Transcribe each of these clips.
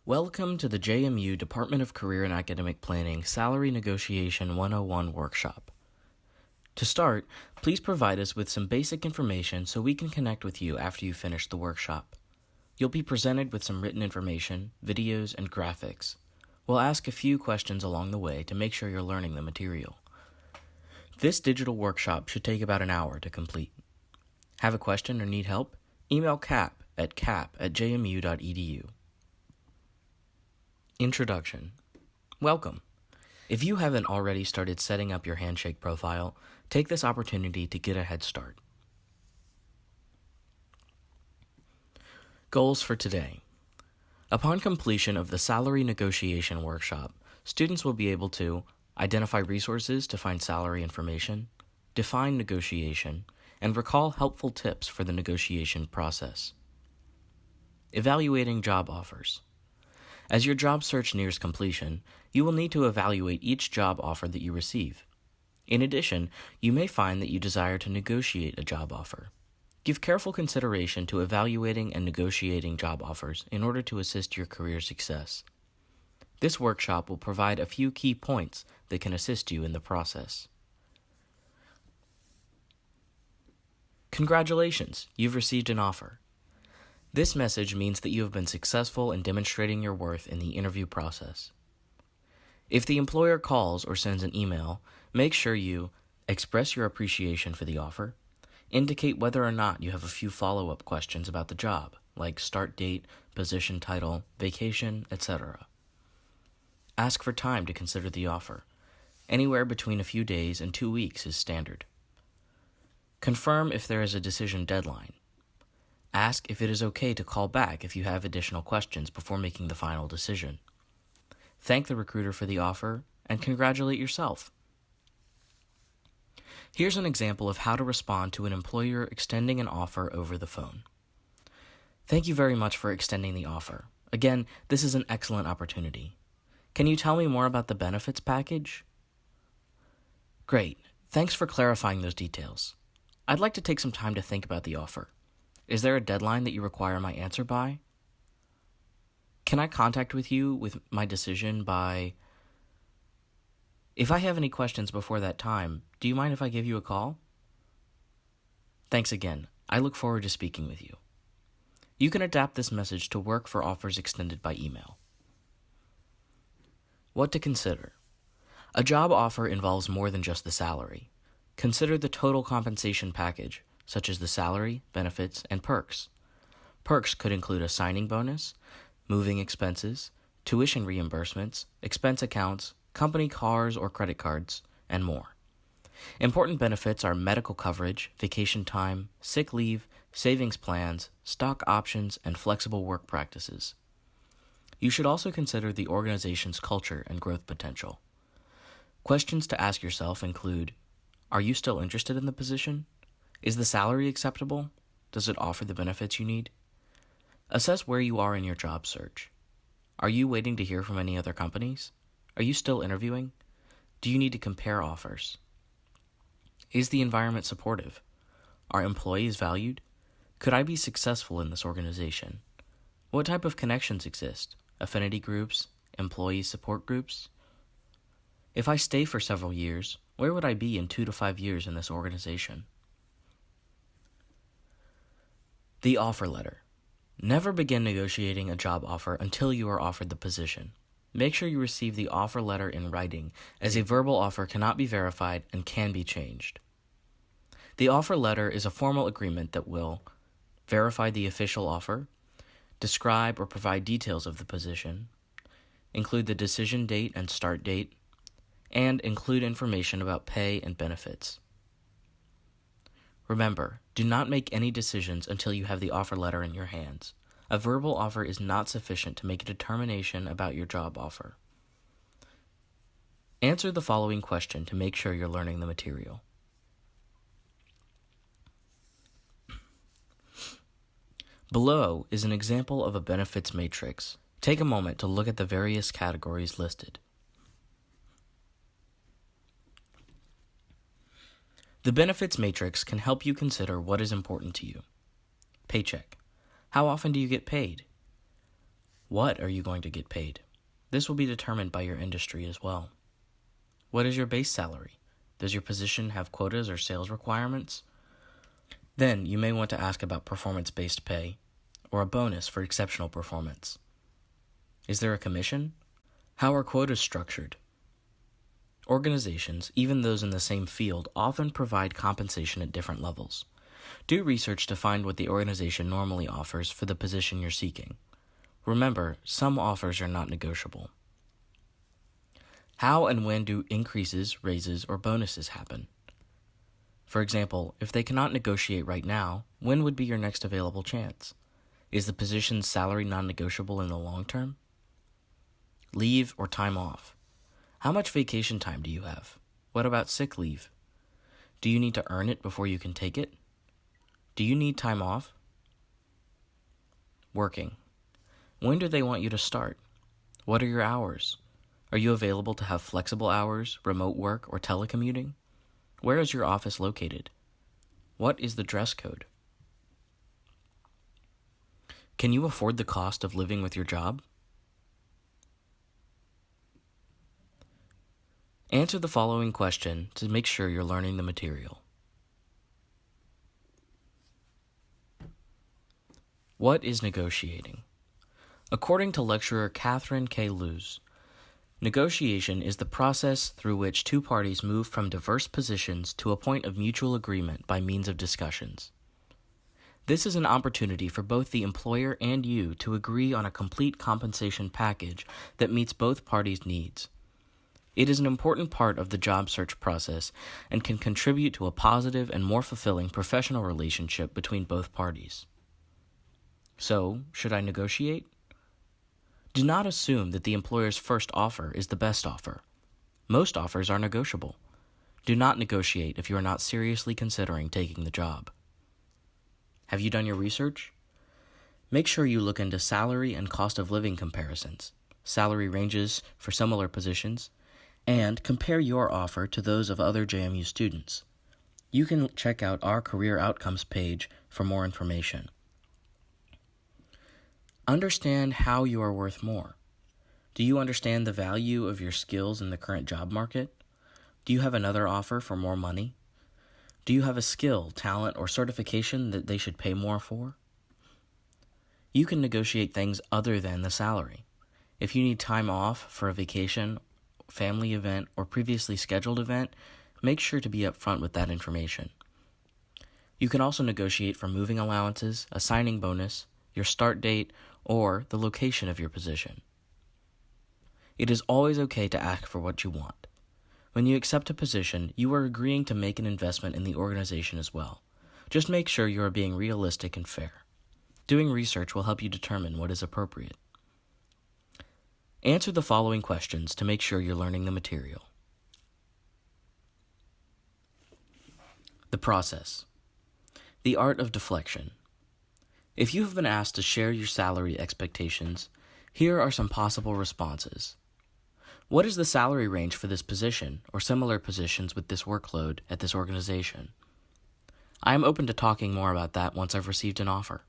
Welcome to the JMU Department of Career and Academic Planning Salary Negotiation 101 workshop. To start, please provide us with some basic information so we can connect with you after you finish the workshop. You'll be presented with some written information, videos, and graphics. We'll ask a few questions along the way to make sure you're learning the material. This digital workshop should take about an hour to complete. Have a question or need help? Email cap@jmu.edu. Introduction. Welcome. If you haven't already started setting up your Handshake profile, take this opportunity to get a head start. Goals for today. Upon completion of the salary negotiation workshop, students will be able to identify resources to find salary information, define negotiation, and recall helpful tips for the negotiation process. Evaluating job offers. As your job search nears completion, you will need to evaluate each job offer that you receive. In addition, you may find that you desire to negotiate a job offer. Give careful consideration to evaluating and negotiating job offers in order to assist your career success. This workshop will provide a few key points that can assist you in the process. Congratulations, you've received an offer. This message means that you have been successful in demonstrating your worth in the interview process. If the employer calls or sends an email, make sure you express your appreciation for the offer, indicate whether or not you have a few follow-up questions about the job, like start date, position title, vacation, etc. Ask for time to consider the offer. Anywhere between a few days and 2 weeks is standard. Confirm if there is a decision deadline. Ask if it is okay to call back if you have additional questions before making the final decision. Thank the recruiter for the offer and congratulate yourself. Here's an example of how to respond to an employer extending an offer over the phone. Thank you very much for extending the offer. Again, this is an excellent opportunity. Can you tell me more about the benefits package? Great. Thanks for clarifying those details. I'd like to take some time to think about the offer. Is there a deadline that you require my answer by? Can I contact with you with my decision by... If I have any questions before that time, do you mind if I give you a call? Thanks again. I look forward to speaking with you. You can adapt this message to work for offers extended by email. What to consider. A job offer involves more than just the salary. Consider the total compensation package, such as the salary, benefits, and perks. Perks could include a signing bonus, moving expenses, tuition reimbursements, expense accounts, company cars or credit cards, and more. Important benefits are medical coverage, vacation time, sick leave, savings plans, stock options, and flexible work practices. You should also consider the organization's culture and growth potential. Questions to ask yourself include, are you still interested in the position? Is the salary acceptable? Does it offer the benefits you need? Assess where you are in your job search. Are you waiting to hear from any other companies? Are you still interviewing? Do you need to compare offers? Is the environment supportive? Are employees valued? Could I be successful in this organization? What type of connections exist? Affinity groups? Employee support groups? If I stay for several years, where would I be in 2 to 5 years in this organization? The offer letter. Never begin negotiating a job offer until you are offered the position. Make sure you receive the offer letter in writing, as a verbal offer cannot be verified and can be changed. The offer letter is a formal agreement that will verify the official offer, describe or provide details of the position, include the decision date and start date, and include information about pay and benefits. Remember, do not make any decisions until you have the offer letter in your hands. A verbal offer is not sufficient to make a determination about your job offer. Answer the following question to make sure you're learning the material. Below is an example of a benefits matrix. Take a moment to look at the various categories listed. The benefits matrix can help you consider what is important to you. Paycheck. How often do you get paid? What are you going to get paid? This will be determined by your industry as well. What is your base salary? Does your position have quotas or sales requirements? Then you may want to ask about performance-based pay or a bonus for exceptional performance. Is there a commission? How are quotas structured? Organizations, even those in the same field, often provide compensation at different levels. Do research to find what the organization normally offers for the position you're seeking. Remember, some offers are not negotiable. How and when do increases, raises, or bonuses happen? For example, if they cannot negotiate right now, when would be your next available chance? Is the position's salary non-negotiable in the long term? Leave or time off. How much vacation time do you have? What about sick leave? Do you need to earn it before you can take it? Do you need time off? Working. When do they want you to start? What are your hours? Are you available to have flexible hours, remote work, or telecommuting? Where is your office located? What is the dress code? Can you afford the cost of living with your job? Answer the following question to make sure you're learning the material. What is negotiating? According to lecturer Catherine K. Lewes, negotiation is the process through which two parties move from diverse positions to a point of mutual agreement by means of discussions. This is an opportunity for both the employer and you to agree on a complete compensation package that meets both parties' needs. It is an important part of the job search process and can contribute to a positive and more fulfilling professional relationship between both parties. So, should I negotiate? Do not assume that the employer's first offer is the best offer. Most offers are negotiable. Do not negotiate if you are not seriously considering taking the job. Have you done your research? Make sure you look into salary and cost of living comparisons, salary ranges for similar positions, and compare your offer to those of other JMU students. You can check out our Career Outcomes page for more information. Understand how you are worth more. Do you understand the value of your skills in the current job market? Do you have another offer for more money? Do you have a skill, talent, or certification that they should pay more for? You can negotiate things other than the salary. If you need time off for a vacation, family event, or previously scheduled event, make sure to be upfront with that information. You can also negotiate for moving allowances, a signing bonus, your start date, or the location of your position. It is always okay to ask for what you want. When you accept a position, you are agreeing to make an investment in the organization as well. Just make sure you are being realistic and fair. Doing research will help you determine what is appropriate. Answer the following questions to make sure you're learning the material. The process. The art of deflection. If you have been asked to share your salary expectations, here are some possible responses. What is the salary range for this position or similar positions with this workload at this organization? I am open to talking more about that once I've received an offer.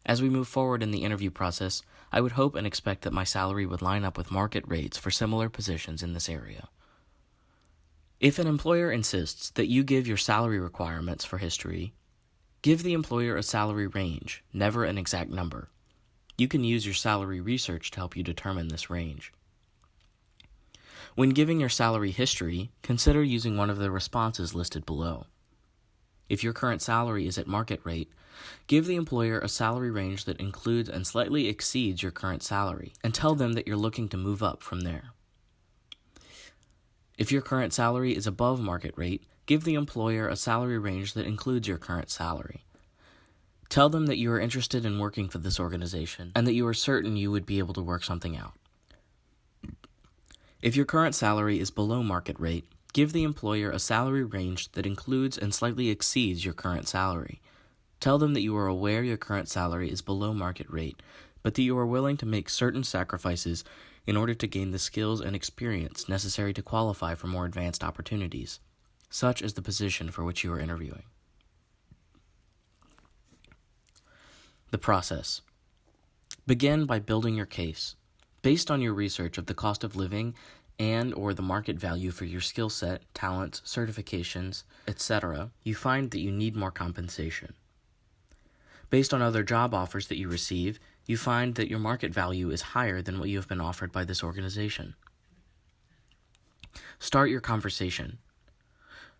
As we move forward in the interview process, I would hope and expect that my salary would line up with market rates for similar positions in this area. If an employer insists that you give your salary requirements for history, give the employer a salary range, never an exact number. You can use your salary research to help you determine this range. When giving your salary history, consider using one of the responses listed below. If your current salary is at market rate, give the employer a salary range that includes and slightly exceeds your current salary, and tell them that you're looking to move up from there. If your current salary is above market rate, give the employer a salary range that includes your current salary. Tell them that you are interested in working for this organization and that you are certain you would be able to work something out. If your current salary is below market rate, give the employer a salary range that includes and slightly exceeds your current salary. Tell them that you are aware your current salary is below market rate, but that you are willing to make certain sacrifices in order to gain the skills and experience necessary to qualify for more advanced opportunities, such as the position for which you are interviewing. The process. Begin by building your case. Based on your research of the cost of living and/or the market value for your skill set, talents, certifications, etc., you find that you need more compensation. Based on other job offers that you receive, you find that your market value is higher than what you have been offered by this organization. Start your conversation.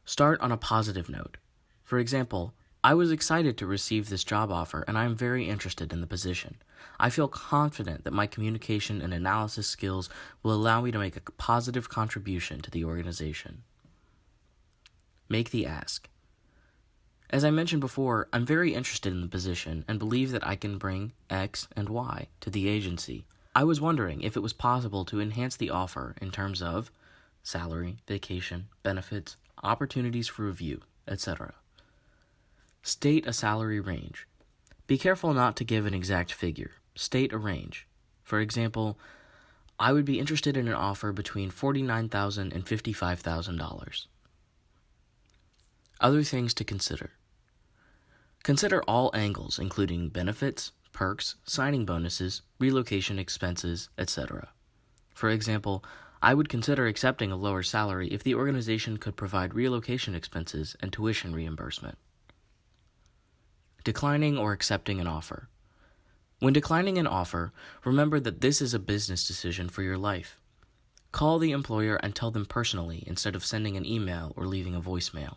Start on a positive note. For example, I was excited to receive this job offer and I am very interested in the position. I feel confident that my communication and analysis skills will allow me to make a positive contribution to the organization. Make the ask. As I mentioned before, I'm very interested in the position and believe that I can bring X and Y to the agency. I was wondering if it was possible to enhance the offer in terms of salary, vacation, benefits, opportunities for review, etc. State a salary range. Be careful not to give an exact figure. State a range. For example, I would be interested in an offer between $49,000 and $55,000. Other things to consider. Consider all angles, including benefits, perks, signing bonuses, relocation expenses, etc. For example, I would consider accepting a lower salary if the organization could provide relocation expenses and tuition reimbursement. Declining or accepting an offer. When declining an offer, remember that this is a business decision for your life. Call the employer and tell them personally instead of sending an email or leaving a voicemail.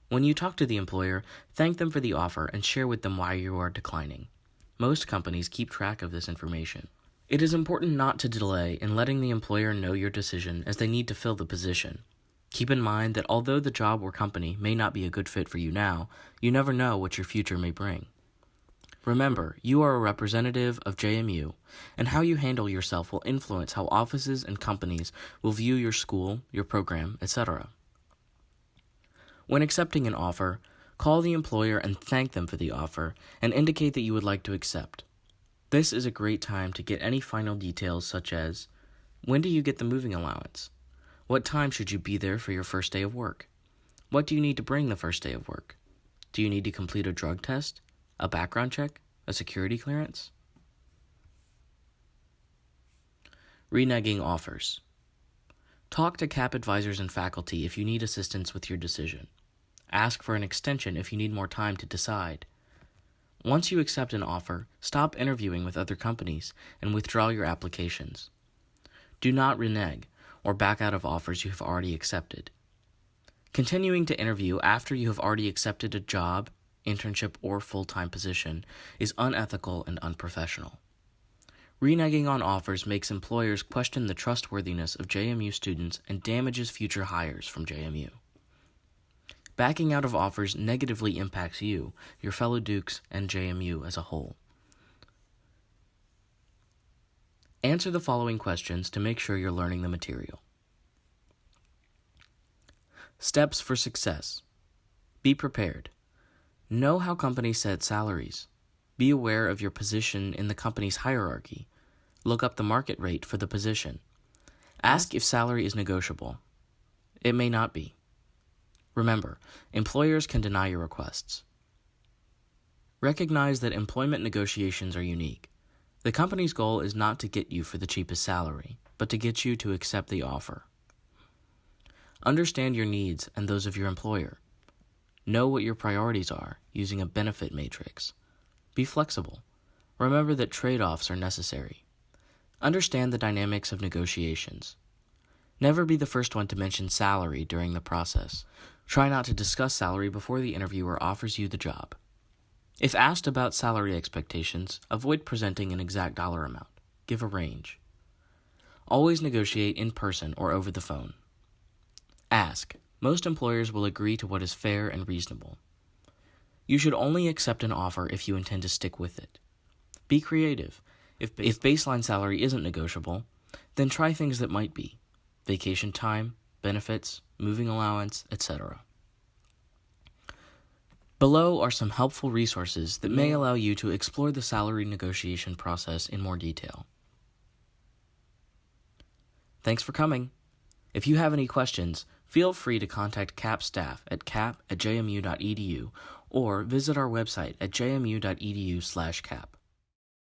When you talk to the employer, thank them for the offer and share with them why you are declining. Most companies keep track of this information. It is important not to delay in letting the employer know your decision as they need to fill the position. Keep in mind that although the job or company may not be a good fit for you now, you never know what your future may bring. Remember, you are a representative of JMU, and how you handle yourself will influence how offices and companies will view your school, your program, etc. When accepting an offer, call the employer and thank them for the offer and indicate that you would like to accept. This is a great time to get any final details such as, when do you get the moving allowance? What time should you be there for your first day of work? What do you need to bring the first day of work? Do you need to complete a drug test, a background check, a security clearance? Reneging offers. Talk to CAP advisors and faculty if you need assistance with your decision. Ask for an extension if you need more time to decide. Once you accept an offer, stop interviewing with other companies and withdraw your applications. Do not renege or back out of offers you have already accepted. Continuing to interview after you have already accepted a job, internship, or full-time position is unethical and unprofessional. Reneging on offers makes employers question the trustworthiness of JMU students and damages future hires from JMU. Backing out of offers negatively impacts you, your fellow Dukes, and JMU as a whole. Answer the following questions to make sure you're learning the material. Steps for success. Be prepared. Know how companies set salaries. Be aware of your position in the company's hierarchy. Look up the market rate for the position. Ask if salary is negotiable. It may not be. Remember, employers can deny your requests. Recognize that employment negotiations are unique. The company's goal is not to get you for the cheapest salary, but to get you to accept the offer. Understand your needs and those of your employer. Know what your priorities are using a benefit matrix. Be flexible. Remember that trade-offs are necessary. Understand the dynamics of negotiations. Never be the first one to mention salary during the process. Try not to discuss salary before the interviewer offers you the job. If asked about salary expectations, avoid presenting an exact dollar amount. Give a range. Always negotiate in person or over the phone. Ask. Most employers will agree to what is fair and reasonable. You should only accept an offer if you intend to stick with it. Be creative. If baseline salary isn't negotiable, then try things that might be. Vacation time, benefits, moving allowance, etc. Below are some helpful resources that may allow you to explore the salary negotiation process in more detail. Thanks for coming. If you have any questions, feel free to contact CAP staff at cap@jmu.edu or visit our website at jmu.edu/cap.